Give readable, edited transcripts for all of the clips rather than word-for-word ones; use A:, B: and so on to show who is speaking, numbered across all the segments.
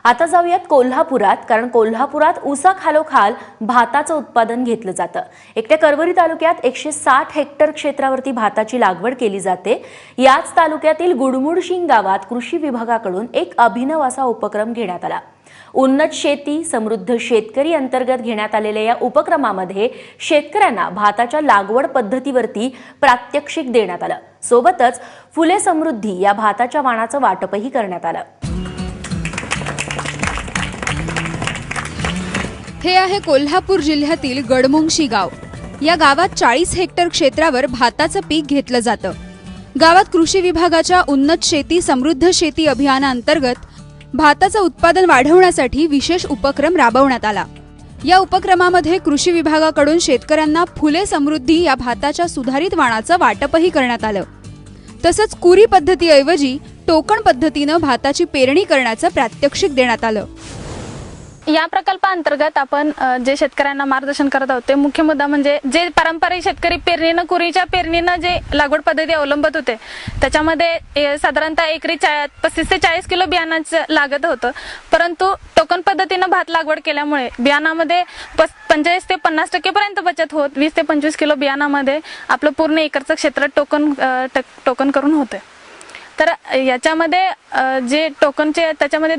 A: आता जाऊयात कोल्हापुरात, कारण कोल्हापुरात ऊसाखालोखाल भाताचं उत्पादन घेतलं जातं। एकट्या करवरी तालुक्यात 160 हेक्टर क्षेत्रावरती भाताची लागवड केली जाते। याच तालुक्यातील गुडमुडशिंग गावात कृषी विभागाकडून एक अभिनव असा उपक्रम घेण्यात आला। उन्नत शेती समृद्ध शेतकरी अंतर्गत घेण्यात आलेल्या या उपक्रमामध्ये शेतकऱ्यांना भाताच्या लागवड पद्धतीवरती प्रात्यक्षिक देण्यात आलं। सोबतच फुले समृद्धी या भाताच्या वाणाचं वाटपही करण्यात आलं।
B: हे आहे कोल्हापूर जिल्ह्यातील गडमुंगशी गाव। या गावात 40 हेक्टर क्षेत्रावर भाताचं पीक घेतलं जातं। गावात कृषी विभागाच्या उन्नत शेती समृद्ध शेती अभियानाअंतर्गत भाताचं उत्पादन वाढवण्यासाठी विशेष उपक्रम राबवण्यात आला। या उपक्रमामध्ये कृषी विभागाकडून शेतकऱ्यांना फुले समृद्धी या भाताच्या सुधारित वाणाचं वाटपही करण्यात आलं। तसंच कुरी पद्धतीऐवजी टोकन पद्धतीनं भाताची पेरणी करण्याचं प्रात्यक्षिक देण्यात आलं।
C: या प्रकल्पाअंतर्गत आपण जे शेतकऱ्यांना मार्गदर्शन करत आहोत ते मुख्य मुद्दा म्हणजे जे पारंपरिक शेतकरी पेरणीनं कुरीच्या पेरणीनं जे लागवड पद्धती अवलंबत होते त्याच्यामध्ये साधारणतः एकरी 35 ते 40 किलो बियाणाचं लागत होतं, परंतु टोकन पद्धतीनं भात लागवड केल्यामुळे बियाणामध्ये 45 ते 50% पर्यंत बचत होत 20 ते 25 किलो बियाणामध्ये आपलं पूर्ण एकरचं क्षेत्र टोकन करून होते। तर याच्यामध्ये जे टोकनचे त्याच्यामध्ये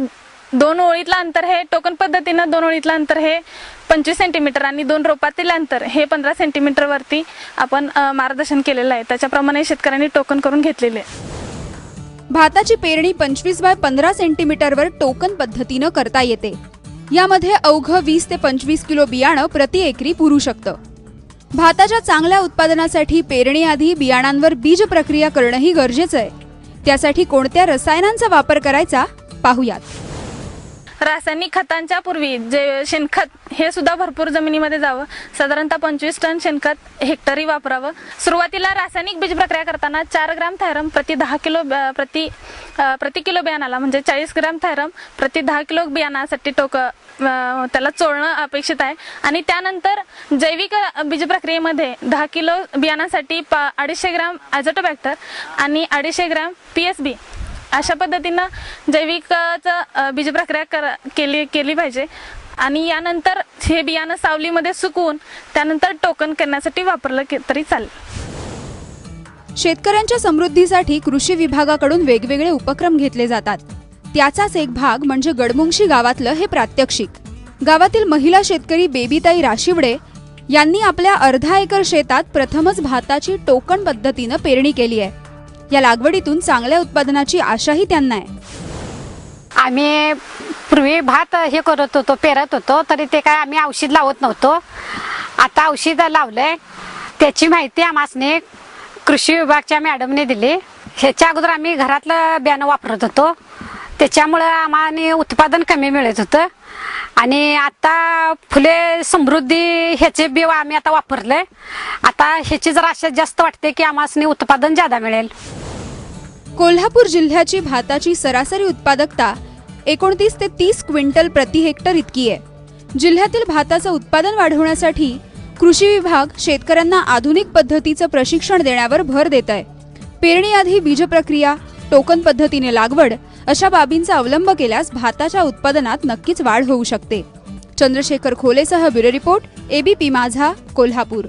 C: 2 ओळीतलं अंतर हे टोकन पद्धतीनं 2 ओळीतलं अंतर हे 25 सेंटीमीटर आणि 2 रोपातील अंतर हे 15 सेंटीमीटर वरती आपण मार्गदर्शन केलेलं आहे। त्याच्याप्रमाणे शेतकऱ्यांनी टोकन करून घेतलेले आहे।
B: भाताची पेरणी 25 बाय 15 सेंटीमीटरवर टोकन पद्धतीनं करता येते। यामध्ये अवघं 20 ते 25 किलो बियाणं प्रति एकरी पुरू शकतं। भाताच्या चांगल्या उत्पादनासाठी पेरणीआधी बियाणांवर बीज प्रक्रिया करणंही गरजेचं आहे। त्यासाठी कोणत्या रसायनांचा वापर करायचा पाहूयात।
C: रासायनिक खतांच्या पूर्वी जे शेणखत हे सुद्धा भरपूर जमिनीमध्ये जावं। साधारणतः 25 टन शेणखत हेक्टरी वापरावं। सुरुवातीला रासायनिक बीज प्रक्रिया करताना 4 ग्राम थायरम प्रति 10 किलो प्रति किलो बियाणाला म्हणजे 40 ग्राम थायरम प्रति 10 किलो बियाणासाठी त्याला चोळणं अपेक्षित आहे। आणि त्यानंतर जैविक बीज प्रक्रियेमध्ये 10 किलो बियाणासाठी 250 ग्राम ॲझोटोबॅक्टर आणि 250 ग्राम पीएसबी अशा पद्धतीनं जैविकचं बीज प्रक्रिया केली पाहिजे। आणि यानंतर हे बियाणं सावलीमध्ये सुकवून त्यानंतर टोकन करण्यासाठी वापरलं तरी चालेल।
B: शेतकऱ्यांच्या समृद्धीसाठी कृषी विभागाकडून वेगवेगळे उपक्रम घेतले जातात। त्याचाच एक भाग म्हणजे गडमुंगशी गावातलं हे प्रात्यक्षिक। गावातील महिला शेतकरी बेबीताई राशिवडे यांनी आपल्या अर्धा एकर शेतात प्रथमच भाताची टोकन पद्धतीनं पेरणी केली आहे। या लागवडीतून चांगल्या उत्पादनाची आशाही त्यांना आहे।
D: आम्ही पूर्वी भात हे करत होतो, पेरत होतो, तरी ते काय आम्ही औषध लावत नव्हतो। आता औषध लावलंय त्याची माहिती आम्हासने कृषी विभागाच्या मॅडमने दिली। ह्याच्या अगोदर आम्ही घरातलं बियाणं वापरत होतो, त्याच्यामुळे आम्हाला उत्पादन कमी मिळत होतं। आणि आता फुले समृद्धी ह्याचे बी आम्ही आता वापरले। आता ह्याची जर आशा जास्त वाटते की आम्हासने उत्पादन ज्यादा मिळेल।
B: कोल्हापूर जिल्ह्याची भाताची सरासरी उत्पादकता 29 ते 30 क्विंटल प्रति हेक्टर इतकी आहे। जिल्ह्यातील भाताचं उत्पादन वाढवण्यासाठी कृषी विभाग शेतकऱ्यांना आधुनिक पद्धतीचं प्रशिक्षण देण्यावर भर देत आहे। पेरणीआधी बीज प्रक्रिया टोकन पद्धतीने लागवड अशा बाबींचा अवलंब केल्यास भाताच्या उत्पादनात नक्कीच वाढ होऊ शकते। चंद्रशेखर खोलेसह ब्युरो रिपोर्ट एबीपी माझा कोल्हापूर।